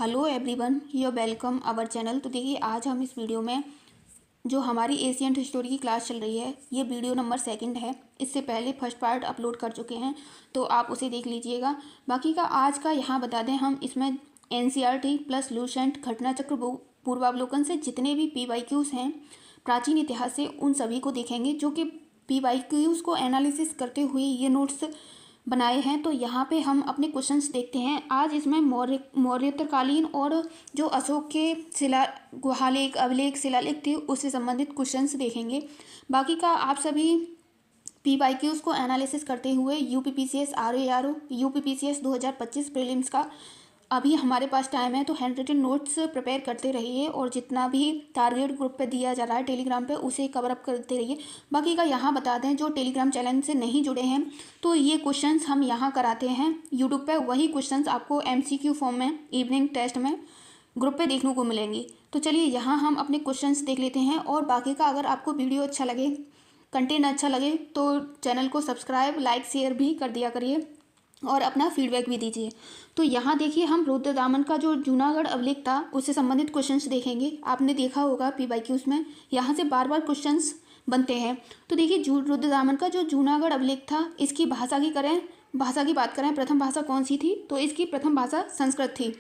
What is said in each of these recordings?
Hello everyone, you welcome our channel. तो देखिए, आज हम इस वीडियो में जो हमारी एशियंट हिस्टोरी की क्लास चल रही है, ये वीडियो नंबर 2 है। इससे पहले फर्स्ट पार्ट अपलोड कर चुके हैं, तो आप उसे देख लीजिएगा। बाकी का आज का यहाँ बता दें, हम इसमें एनसीईआरटी प्लस लूसेंट घटना चक्र पूर्वावलोकन से जितने भी पीवाईक्यूज़ हैं प्राचीन इतिहास से, उन सभी को देखेंगे, जो कि पीवाईक्यूज़ को एनालिसिस करते हुए ये नोट्स बनाए हैं। तो यहाँ पे हम अपने क्वेश्चंस देखते हैं। आज इसमें मौर्योत्तरकालीन और जो अशोक के गुहालेख, अभिलेख, शिलालेख थे, उससे संबंधित क्वेश्चंस देखेंगे। बाकी का आप सभी पीवाईक्यूज़ को एनालिसिस करते हुए यूपीपीसीएस आरओ यूपीपीसीएस 2025 प्रीलिम्स का अभी हमारे पास टाइम है, तो हैंड रिटन नोट्स प्रिपेयर करते रहिए और जितना भी टारगेट ग्रुप पे दिया जा रहा है टेलीग्राम पे, उसे कवर अप करते रहिए। बाकी का यहाँ बता दें, जो टेलीग्राम चैनल से नहीं जुड़े हैं, तो ये क्वेश्चंस हम यहाँ कराते हैं यूट्यूब पे। वही क्वेश्चंस आपको एमसीक्यू फॉर्म में इवनिंग टेस्ट में ग्रुप पे देखने को मिलेंगी। तो चलिए, यहाँ हम अपने क्वेश्चंस देख लेते हैं। और बाकी का, अगर आपको वीडियो अच्छा लगे, कंटेंट अच्छा लगे, तो चैनल को सब्सक्राइब, लाइक, शेयर भी कर दिया करिए और अपना फीडबैक भी दीजिए। तो यहाँ देखिए, हम रुद्रदामन का जो जूनागढ़ अभिलेख था, उससे संबंधित क्वेश्चंस देखेंगे। आपने देखा होगा पीवाईक्यूज़ में यहाँ से बार बार क्वेश्चंस बनते हैं। तो देखिए, रुद्रदामन का जो जूनागढ़ अभिलेख था, इसकी भाषा की बात करें, प्रथम भाषा कौन सी थी, तो इसकी प्रथम भाषा संस्कृत थी।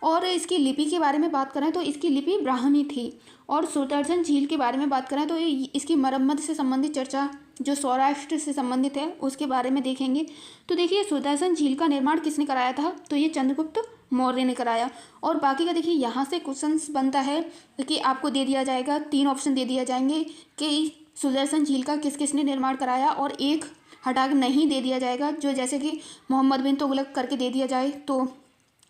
और इसकी लिपि के बारे में बात करें तो इसकी लिपि ब्राह्मी थी। और सुदर्शन झील के बारे में बात करें तो इसकी मरम्मत से संबंधित चर्चा जो सौराष्ट्र से संबंधित है, उसके बारे में देखेंगे। तो देखिए, सुदर्शन झील का निर्माण किसने कराया था, तो ये चंद्रगुप्त मौर्य ने कराया। और बाकी का देखिए, यहाँ से क्वेश्चंस बनता है कि आपको दे दिया जाएगा, 3 ऑप्शन दे दिए जाएंगे कि सुदर्शन झील का किस किसने निर्माण कराया, और एक हटा के नहीं दे दिया जाएगा, जो जैसे कि मोहम्मद बिन तुगलक करके दे दिया जाए तो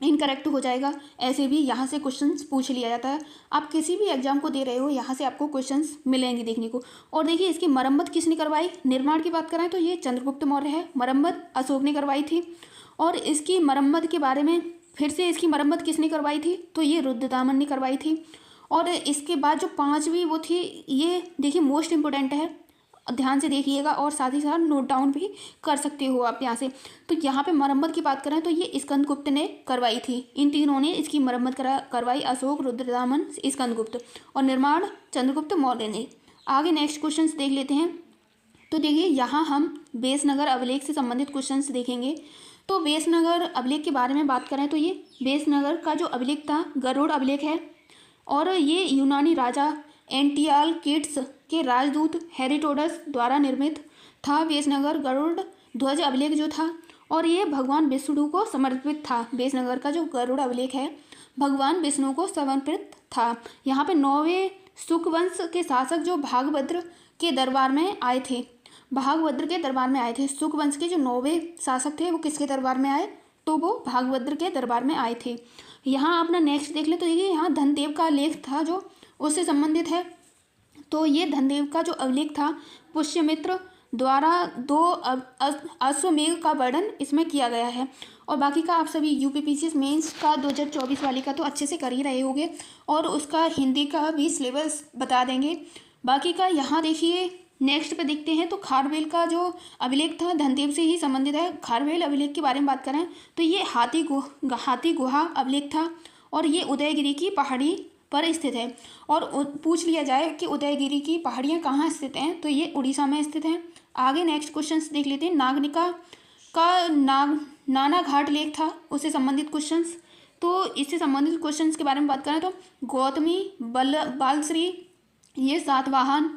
इनकरेक्ट हो जाएगा। ऐसे भी यहाँ से क्वेश्चंस पूछ लिया जाता है। आप किसी भी एग्जाम को दे रहे हो, यहाँ से आपको क्वेश्चंस मिलेंगे देखने को। और देखिए, इसकी मरम्मत किसने करवाई, निर्माण की बात करें तो ये चंद्रगुप्त मौर्य है, मरम्मत अशोक ने करवाई थी। और इसकी मरम्मत के बारे में फिर से, इसकी मरम्मत किसने करवाई थी, तो ये रुद्रदामन ने करवाई थी। और इसके बाद जो 5वीं वो थी, ये देखिए मोस्ट इम्पोर्टेंट है, ध्यान से देखिएगा और साथ ही साथ नोट डाउन भी कर सकते हो आप यहाँ से। तो यहाँ पे मरम्मत की बात करें तो ये स्कंदगुप्त ने करवाई थी। इन तीनों ने इसकी मरम्मत करवाई, अशोक, रुद्रदामन, स्कंदगुप्त, और निर्माण चंद्रगुप्त मौर्य ने। आगे नेक्स्ट क्वेश्चन देख लेते हैं। तो देखिए, यहाँ हम बेसनगर अभिलेख से संबंधित क्वेश्चन देखेंगे। तो बेसनगर अभिलेख के बारे में बात करें तो ये बेसनगर का जो अभिलेख था, गरुड़ अभिलेख है। और ये यूनानी राजा एंटियालकिड्स के राजदूत हेरोडोटस द्वारा निर्मित था। बेसनगर गरुड़ ध्वज अभिलेख जो था, और ये भगवान विष्णु को समर्पित था। बेसनगर का जो गरुड़ अभिलेख है, भगवान विष्णु को समर्पित था। यहाँ पे 9वें सुकवंश के शासक जो भागभद्र के दरबार में आए थे, सुकवंश के जो 9वें शासक थे, वो किसके दरबार में आए, तो वो भागभद्र के दरबार में आए थे। यहाँ अपना नेक्स्ट देख ले। तो देखिए, यहाँ धनदेव का लेख था जो उससे संबंधित है। तो ये धनदेव का जो अभिलेख था, पुष्यमित्र द्वारा 2 अश्वमेध का वर्णन इसमें किया गया है। और बाकी का आप सभी यूपीपीसीएस मेंस का 2024 वाले का तो अच्छे से कर ही रहे होंगे, और उसका हिंदी का भी सिलेबस बता देंगे। बाकी का यहाँ देखिए, नेक्स्ट पे देखते हैं। तो खारवेल का जो अभिलेख था, धनदेव से ही संबंधित है। खारवेल अभिलेख के बारे में बात करें तो ये हाथी गुहा अभिलेख था, और ये उदयगिरी की पहाड़ी पर स्थित है। और पूछ लिया जाए कि उदयगिरी की पहाड़ियाँ कहाँ स्थित हैं, तो ये उड़ीसा में स्थित हैं। आगे नेक्स्ट क्वेश्चंस देख लेते हैं। नागनिका का नाना घाट लेक था, उससे संबंधित क्वेश्चंस। तो इससे संबंधित क्वेश्चंस के बारे में बात करें तो गौतमी बालश्री, ये सातवाहन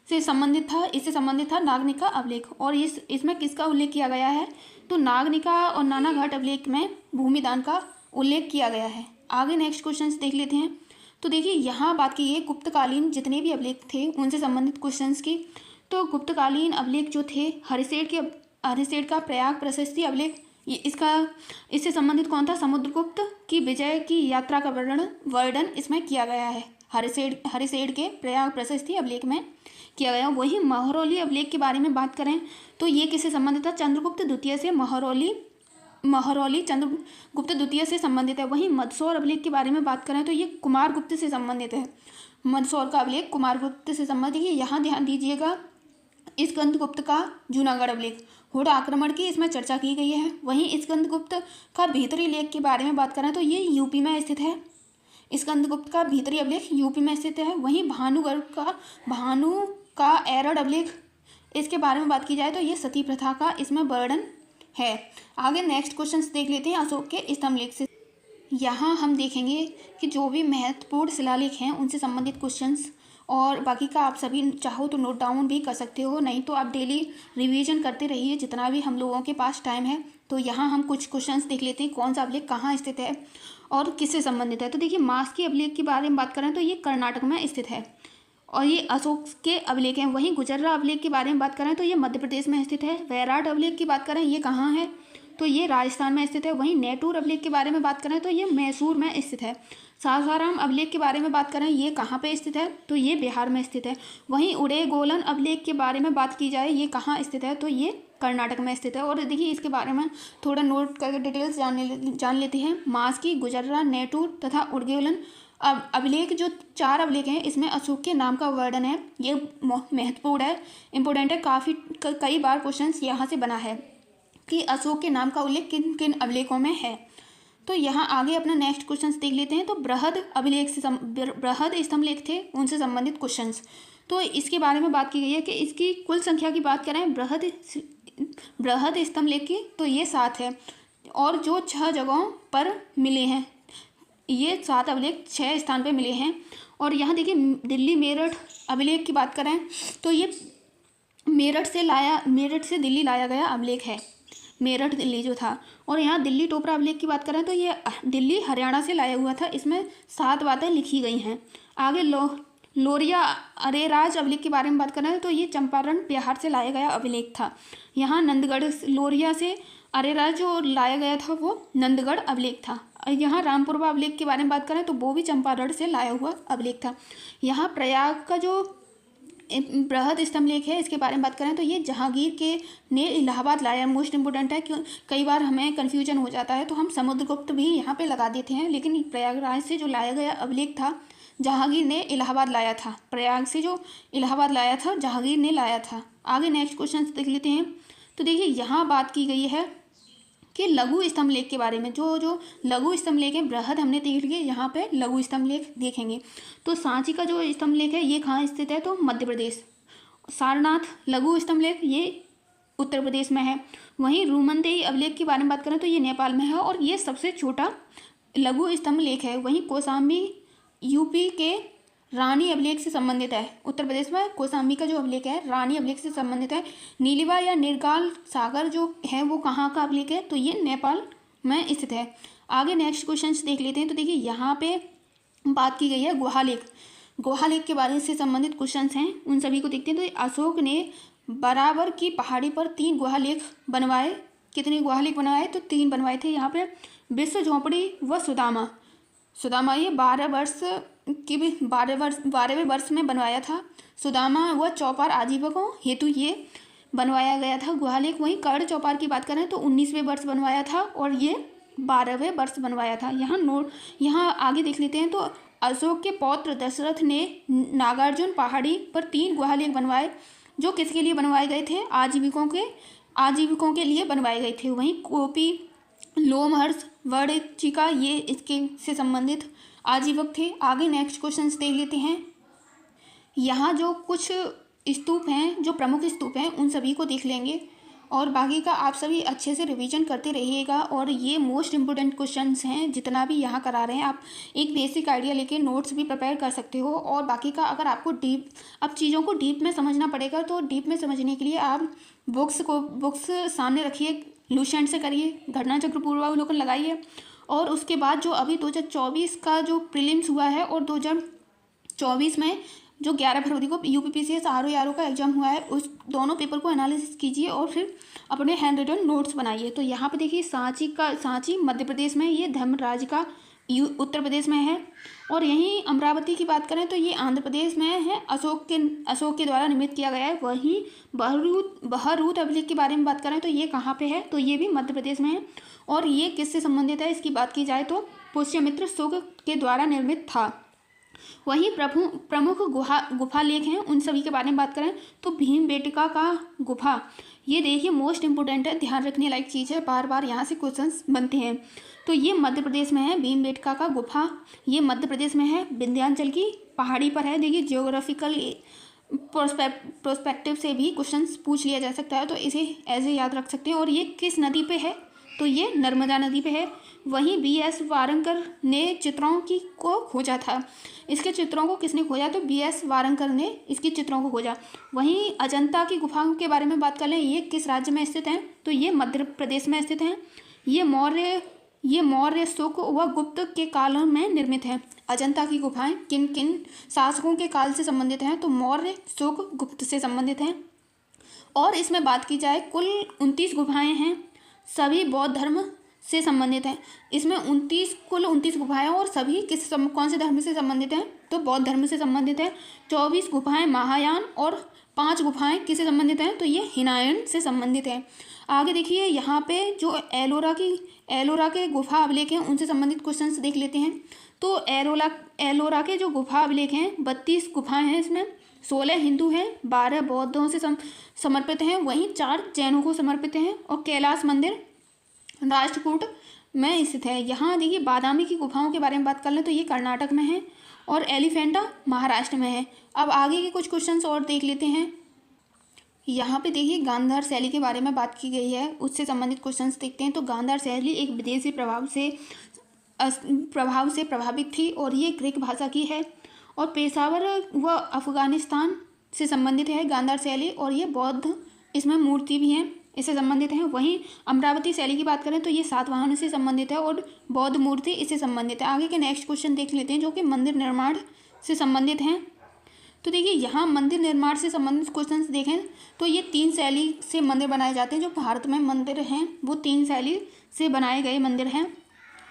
से संबंधित था, इससे संबंधित था नागनिका अभिलेख। और इसमें किसका उल्लेख किया गया है, तो नागनिका और नाना घाट अभिलेख में भूमिदान का उल्लेख किया गया है। आगे नेक्स्ट क्वेश्चंस देख लेते हैं। तो देखिए, यहाँ बात की है गुप्तकालीन जितने भी अभिलेख थे, उनसे संबंधित क्वेश्चंस की। तो गुप्तकालीन अभिलेख जो थे, हरिशेठ का प्रयाग प्रशस्ति अभिलेख, ये इससे संबंधित कौन था, समुद्रगुप्त की विजय की यात्रा का वर्णन इसमें किया गया है। हरिशेठ के प्रयाग प्रशस्ति अभिलेख में किया गया। वही महरौली अभिलेख के बारे में बात करें तो ये किससे संबंधित था, चंद्रगुप्त द्वितीय से महरौली चंद्रगुप्त द्वितीय से संबंधित है। वहीं मंदसौर अभिलेख के बारे में बात करें तो ये कुमारगुप्त से संबंधित है। मंदसौर का अभिलेख कुमारगुप्त से संबंधित है। यहाँ ध्यान दीजिएगा, स्कंदगुप्त का जूनागढ़ अभिलेख, हुड आक्रमण की इसमें चर्चा की गई है। वहीं स्कंदगुप्त का भीतरी लेख के बारे में बात करें तो ये यूपी में स्थित है। स्कंदगुप्त का भीतरी अभिलेख यूपी में स्थित है। वहीं भानु का एरड़ अभिलेख, इसके बारे में बात की जाए तो ये सती प्रथा का इसमें वर्णन है। आगे नेक्स्ट क्वेश्चन देख लेते हैं अशोक के स्तंभलेख से। यहाँ हम देखेंगे कि जो भी महत्वपूर्ण शिलालेख हैं उनसे संबंधित क्वेश्चंस, और बाकी का आप सभी चाहो तो नोट डाउन भी कर सकते हो, नहीं तो आप डेली रिवीजन करते रहिए जितना भी हम लोगों के पास टाइम है। तो यहाँ हम कुछ क्वेश्चंस देख लेते हैं, कौन सा अभिलेख कहाँ स्थित है और किससे संबंधित है। तो देखिए, मास्की अभिलेख के बारे में बात करें तो ये कर्नाटक में स्थित है और ये अशोक के अभिलेख हैं। वहीं गुजर्रा अभिलेख के बारे में बात करें तो ये मध्य प्रदेश में स्थित है। वैराट अभिलेख की बात करें ये कहाँ है, तो ये राजस्थान में स्थित है। वहीं नेटूर अभिलेख के बारे में बात करें तो ये मैसूर में स्थित है। सासाराम अभिलेख के बारे में बात करें ये कहाँ पे स्थित है, तो ये बिहार में स्थित है। वहीं उड़ेगोलन अभिलेख के बारे में बात की जाए ये कहाँ स्थित है, तो ये कर्नाटक में स्थित है। और देखिए, इसके बारे में थोड़ा नोट करके डिटेल्स जान लेते हैं। मास्की, गुजर्रा, नेटूर तथा उड़गेलन अभिलेख, जो 4 अभिलेख हैं, इसमें अशोक के नाम का वर्णन है। ये महत्वपूर्ण है, इंपॉर्टेंट है, काफ़ी कई बार क्वेश्चन यहाँ से बना है कि अशोक के नाम का उल्लेख किन किन अभिलेखों में है। तो यहाँ आगे अपना नेक्स्ट क्वेश्चन देख लेते हैं। तो बृहद अभिलेख से बृहद स्तंभलेख थे, उनसे संबंधित क्वेश्चंस। तो इसके बारे में बात की गई है कि इसकी कुल संख्या की बात करें बृहद स्तंभलेख की, तो ये 7 है और जो 6 जगहों पर मिले हैं। ये 7 अभिलेख 6 स्थान पर मिले हैं। और यहाँ देखिए, दिल्ली मेरठ अभिलेख की बात करें तो ये मेरठ से दिल्ली लाया गया अभिलेख है, मेरठ दिल्ली जो था। और यहाँ दिल्ली टोपरा अभिलेख की बात करें तो ये दिल्ली हरियाणा से लाया हुआ था। इसमें 7 बातें लिखी गई हैं। आगे लोरिया अरेराज अभिलेख के बारे में बात करें तो ये चंपारण बिहार से लाया गया अभिलेख था। यहाँ नंदगढ़ लोरिया से अरेराज जो लाया गया था वो नंदगढ़ अभिलेख था। यहाँ रामपुरवा अभिलेख के बारे में बात करें तो वो भी चंपारण से लाया हुआ अभिलेख था। यहाँ प्रयाग का जो बृहद स्तंभलेख है, इसके बारे में बात करें तो ये जहांगीर के ने इलाहाबाद लाया। मोस्ट इंपोर्टेंट है, क्यों कई बार हमें कन्फ्यूजन हो जाता है तो हम समुद्रगुप्त भी यहाँ पे लगा देते हैं, लेकिन प्रयागराज से जो लाया गया अभिलेख था जहांगीर ने इलाहाबाद लाया था। प्रयाग से जो इलाहाबाद लाया था जहांगीर ने लाया था। आगे नेक्स्ट क्वेश्चन देख लेते हैं। तो देखिए, यहाँ बात की गई है कि लघु स्तंभलेख के बारे में। जो लघु स्तंभलेख है, बृहद हमने देख लिए, यहाँ पे लघु स्तंभलेख देखेंगे। तो सांची का जो स्तंभलेख है ये कहाँ स्थित है, तो मध्य प्रदेश। सारनाथ लघु स्तंभलेख ये उत्तर प्रदेश में है। वहीं रूमनदेही अभिलेख के बारे में बात करें तो ये नेपाल में है और ये सबसे छोटा लघु स्तंभलेख है। वहीं कौशाम्बी यूपी के रानी अभिलेख से संबंधित है। उत्तर प्रदेश में कौशाम्बी का जो अभिलेख है रानी अभिलेख से संबंधित है। नीलिवा या निर्गाल सागर जो है वो कहाँ का अभिलेख है, तो ये नेपाल में स्थित है। आगे नेक्स्ट क्वेश्चन देख लेते हैं। तो देखिए, यहाँ पे बात की गई है गुहालेख के बारे से संबंधित क्वेश्चन हैं, उन सभी को देखते हैं। तो अशोक ने बराबर की पहाड़ी पर 3 गुहालेख बनवाए। कितने गुहालेख बनवाए, तो 3 बनवाए थे। यहाँ पे विश्व झोंपड़ी व सुदामा ये 12वें वर्ष में बनवाया था। सुदामा व चौपार आजीविकों हेतु ये बनवाया गया था गुहालेख। वहीं कर्ण चौपार की बात करें तो 19वें वर्ष बनवाया था और ये 12वें वर्ष बनवाया था। यहाँ आगे देख लेते हैं। तो अशोक के पौत्र दशरथ ने नागार्जुन पहाड़ी पर 3 गुहालेख बनवाए, जो किसके लिए बनवाए गए थे, आजीविकों के लिए बनवाए गए थे। वहीं कोपी, लोमहर्ष, वर्णचिका ये इसके से संबंधित आजीवक थे। आगे नेक्स्ट क्वेश्चन देख लेते हैं। यहाँ जो कुछ स्तूप हैं, जो प्रमुख स्तूप हैं, उन सभी को देख लेंगे और बाकी का आप सभी अच्छे से रिवीजन करते रहिएगा। और ये मोस्ट इम्पोर्टेंट क्वेश्चंस हैं, जितना भी यहाँ करा रहे हैं आप एक बेसिक आइडिया लेके नोट्स भी प्रिपेयर कर सकते हो। और बाकी का अगर आपको अब चीज़ों को डीप में समझना पड़ेगा, तो डीप में समझने के लिए आप बुक्स सामने रखिए, लुसेंट से करिए, घटना चक्र पूर्वावलोकन लगाइए। और उसके बाद जो अभी 2024 का जो प्रीलिम्स हुआ है और 2024 में जो 11 फरवरी को यूपीपीसीएस आरओ का एग्जाम हुआ है, उस दोनों पेपर को एनालिसिस कीजिए और फिर अपने हैंड रिटन नोट्स बनाइए। तो यहाँ पे देखिए, सांची मध्य प्रदेश में, ये धर्मराज का उत्तर प्रदेश में है। और यहीं अमरावती की बात करें तो ये आंध्र प्रदेश में है, अशोक के द्वारा निर्मित किया गया है। वहीं बहरूद अभिलेख के बारे में बात करें तो ये कहाँ पे है, तो ये भी मध्य प्रदेश में है। और ये किससे संबंधित है, इसकी बात की जाए तो पुष्यमित्र शुंग के द्वारा निर्मित था। वहीं प्रमुख गुफा लेख हैं, उन सभी के बारे में बात करें तो भीमबेटका का गुफा, ये देखिए मोस्ट इम्पोर्टेंट है, ध्यान रखने लायक चीज़ है, बार बार यहाँ से क्वेश्चंस बनते हैं। तो ये मध्य प्रदेश में है भीमबेटका का गुफा, ये मध्य प्रदेश में है, विंध्याचल की पहाड़ी पर है। देखिए जियोग्राफिकल प्रोस्पेक्टिव से भी क्वेश्चंस पूछ लिया जा सकता है, तो इसे ऐसे याद रख सकते हैं। और ये किस नदी पे है, तो ये नर्मदा नदी पे है। वहीं BS वारंकर ने चित्रों को खोजा था, इसके चित्रों को किसने खोजा, तो BS वारंकर ने इसके चित्रों को खोजा। वहीं अजंता की गुफाओं के बारे में बात कर लें, ये किस राज्य में स्थित हैं, तो ये मध्य प्रदेश में स्थित हैं। ये मौर्य शुक व गुप्त के कालों में निर्मित है। अजंता की गुफाएं किन किन शासकों के काल से संबंधित हैं, तो मौर्य, शुक, गुप्त से संबंधित हैं। और इसमें बात की जाए कुल 29 गुफाएं हैं, सभी बौद्ध धर्म से संबंधित हैं। इसमें कुल 29 गुफाएं और सभी कौन से धर्म से संबंधित हैं, तो बौद्ध धर्म से संबंधित है। 24 गुफाएं महायान और 5 गुफाएं किससे संबंधित हैं, तो ये हीनायन से संबंधित है। आगे देखिए यहाँ पे जो एलोरा के गुफा अभिलेख हैं उनसे संबंधित क्वेश्चंस देख लेते हैं। तो एलोरा के जो गुफा अभिलेख हैं 32 गुफाएं हैं, इसमें 16 हिंदू हैं, 12 बौद्धों से समर्पित हैं, वहीं 4 जैनों को समर्पित हैं। और कैलाश मंदिर राष्ट्रकूट में स्थित है। यहाँ देखिए बादामी की गुफाओं के बारे में बात कर लें तो ये कर्नाटक में है और एलिफेंटा महाराष्ट्र में है। अब आगे के कुछ क्वेश्चंस और देख लेते हैं। यहाँ पे देखिए गांधार शैली के बारे में बात की गई है, उससे संबंधित क्वेश्चंस देखते हैं। तो गांधार शैली एक विदेशी प्रभाव से प्रभावित थी और ये ग्रीक भाषा की है और पेशावर व अफगानिस्तान से संबंधित है गांधार शैली, और ये बौद्ध इसमें मूर्ति भी हैं, इससे संबंधित हैं। वहीं अमरावती शैली की बात करें तो ये सातवाहनों से संबंधित है और बौद्ध मूर्ति इससे संबंधित है। आगे के नेक्स्ट क्वेश्चन देख लेते हैं जो कि मंदिर निर्माण से संबंधित हैं। तो देखिए यहाँ मंदिर निर्माण से संबंधित क्वेश्चंस देखें तो ये 3 शैली से मंदिर बनाए जाते हैं। जो भारत में मंदिर हैं वो 3 शैली से बनाए गए मंदिर हैं।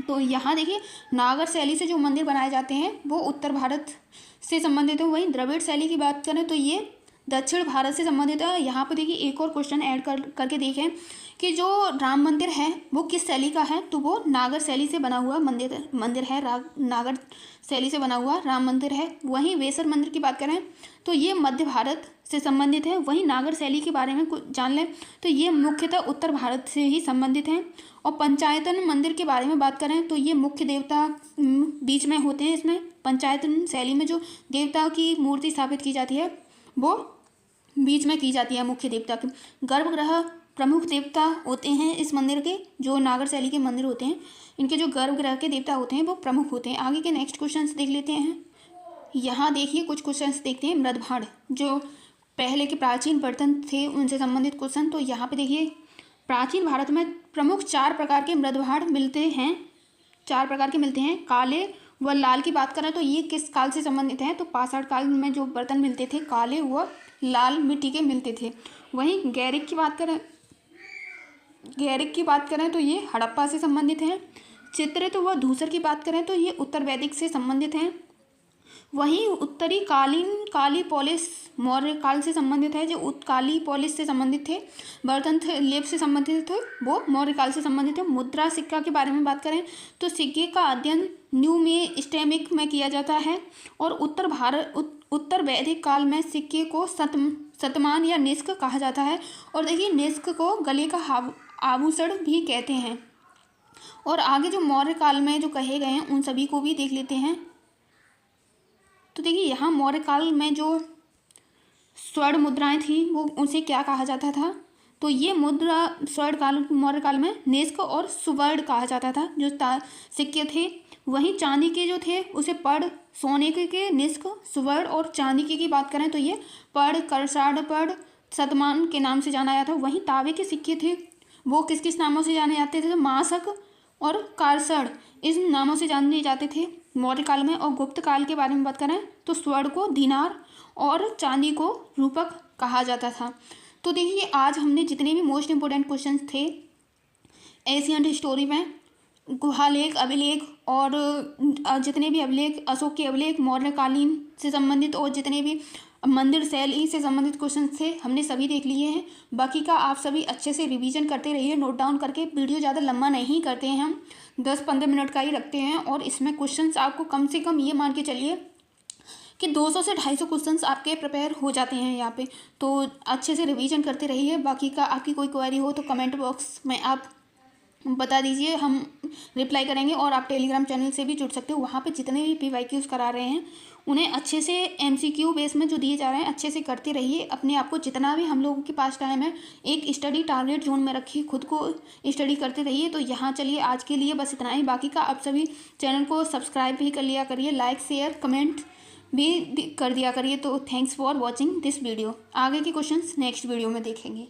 तो यहाँ देखिए नागर शैली से जो मंदिर बनाए जाते हैं वो उत्तर भारत से संबंधित है। वहीं द्रविड़ शैली की बात करें तो ये दक्षिण भारत से संबंधित है। यहाँ पर देखिए एक और क्वेश्चन ऐड करके देखें कि जो राम मंदिर है वो किस शैली का है, तो वो नागर शैली से बना हुआ मंदिर है। नागर शैली से बना हुआ राम मंदिर है। वहीं वेसर मंदिर की बात करें तो ये मध्य भारत से संबंधित है। वहीं नागर शैली के बारे में कुछ जान लें तो ये मुख्यतः उत्तर भारत से ही संबंधित हैं। और पंचायतन मंदिर के बारे में बात करें तो ये मुख्य देवता बीच में होते हैं। इसमें पंचायतन शैली में जो देवता की मूर्ति स्थापित की जाती है वो बीच में की जाती है मुख्य देवता के। गर्भगृह प्रमुख देवता होते हैं इस मंदिर के, जो नागर शैली के मंदिर होते हैं इनके जो गर्भगृह के देवता होते हैं वो प्रमुख होते हैं। आगे के नेक्स्ट क्वेश्चंस देख लेते हैं। यहाँ देखिए कुछ क्वेश्चंस देखते हैं। मृदभांड जो पहले के प्राचीन बर्तन थे उनसे संबंधित क्वेश्चन। तो यहाँ पे देखिए प्राचीन भारत में प्रमुख 4 प्रकार के मृदभांड मिलते हैं, 4 प्रकार के मिलते हैं। काले व लाल की बात करें तो ये किस काल से संबंधित हैं, तो पाषाण काल में जो बर्तन मिलते थे काले व लाल मिट्टी के मिलते थे। वहीं गैरिक की बात करें तो ये हड़प्पा से संबंधित हैं। चित्रित व धूसर की बात करें तो ये उत्तर वैदिक से संबंधित हैं। वहीं उत्तरी काली पॉलिश मौर्य काल से संबंधित है। जो काली पॉलिश से संबंधित थे बर्तन थे लेप से संबंधित थे वो मौर्य काल से संबंधित है। मुद्रा सिक्का के बारे में बात करें तो सिक्के का अध्ययन न्यू में स्टेमिक में किया जाता है। और उत्तर वैदिक काल में सिक्के को शतमान या निष्क कहा जाता है। और देखिए निष्क को गले का आभूषण भी कहते हैं। और आगे जो मौर्य काल में जो कहे गए हैं उन सभी को भी देख लेते हैं। तो देखिए यहाँ मौर्य काल में जो स्वर्ण मुद्राएं थी वो उनसे क्या कहा जाता था, तो ये मुद्रा मौर्य काल में निष्क और सुवर्ण कहा जाता था जो सिक्के थे। वहीं चांदी के जो थे उसे पड़, सोने के निष्क, सुवर्ण और चांदी की बात करें तो ये पड़, करसाड़ पड़, शतमान के नाम से जाना जाता था। वहीं तांबे के सिक्के थे वो किस किस नामों से जाने जाते थे, मासक और कारसड़ इस नामों से जाने जाते थे मौर्य काल में। और गुप्त काल के बारे में बात करें तो स्वर्ण को दीनार और चांदी को रूपक कहा जाता था। तो देखिए आज हमने जितने भी मोस्ट इम्पोर्टेंट क्वेश्चंस थे एशियन हिस्टोरी में गुहालेख, अभिलेख और जितने भी अभिलेख, अशोक के अभिलेख, मौर्यकालीन से संबंधित और जितने भी मंदिर शैली से संबंधित क्वेश्चन थे हमने सभी देख लिए हैं। बाकी का आप सभी अच्छे से रिवीजन करते रहिए, नोट डाउन करके। वीडियो ज़्यादा लंबा नहीं करते हैं हम, 10-15 मिनट का ही रखते हैं। और इसमें क्वेश्चंस आपको कम से कम ये मान के चलिए कि 200 से 250 क्वेश्चंस आपके प्रिपेयर हो जाते हैं यहाँ पे। तो अच्छे से रिवीजन करते रहिए। बाकी का आपकी कोई क्वेरी हो तो कमेंट बॉक्स में आप बता दीजिए, हम रिप्लाई करेंगे। और आप टेलीग्राम चैनल से भी जुड़ सकते हो, वहाँ पे जितने भी PYQs करा रहे हैं उन्हें अच्छे से MCQ बेस में जो दिए जा रहे हैं अच्छे से करते रहिए। अपने आप को जितना भी हम लोगों के पास टाइम है एक स्टडी टारगेट जोन में रखिए, खुद को स्टडी करते रहिए। तो यहाँ चलिए आज के लिए बस इतना ही। बाकी का आप सभी चैनल को सब्सक्राइब भी कर लिया करिए, लाइक शेयर कमेंट भी कर दिया करिए। तो thanks for watching this video. आगे के क्वेश्चंस नेक्स्ट वीडियो में देखेंगे।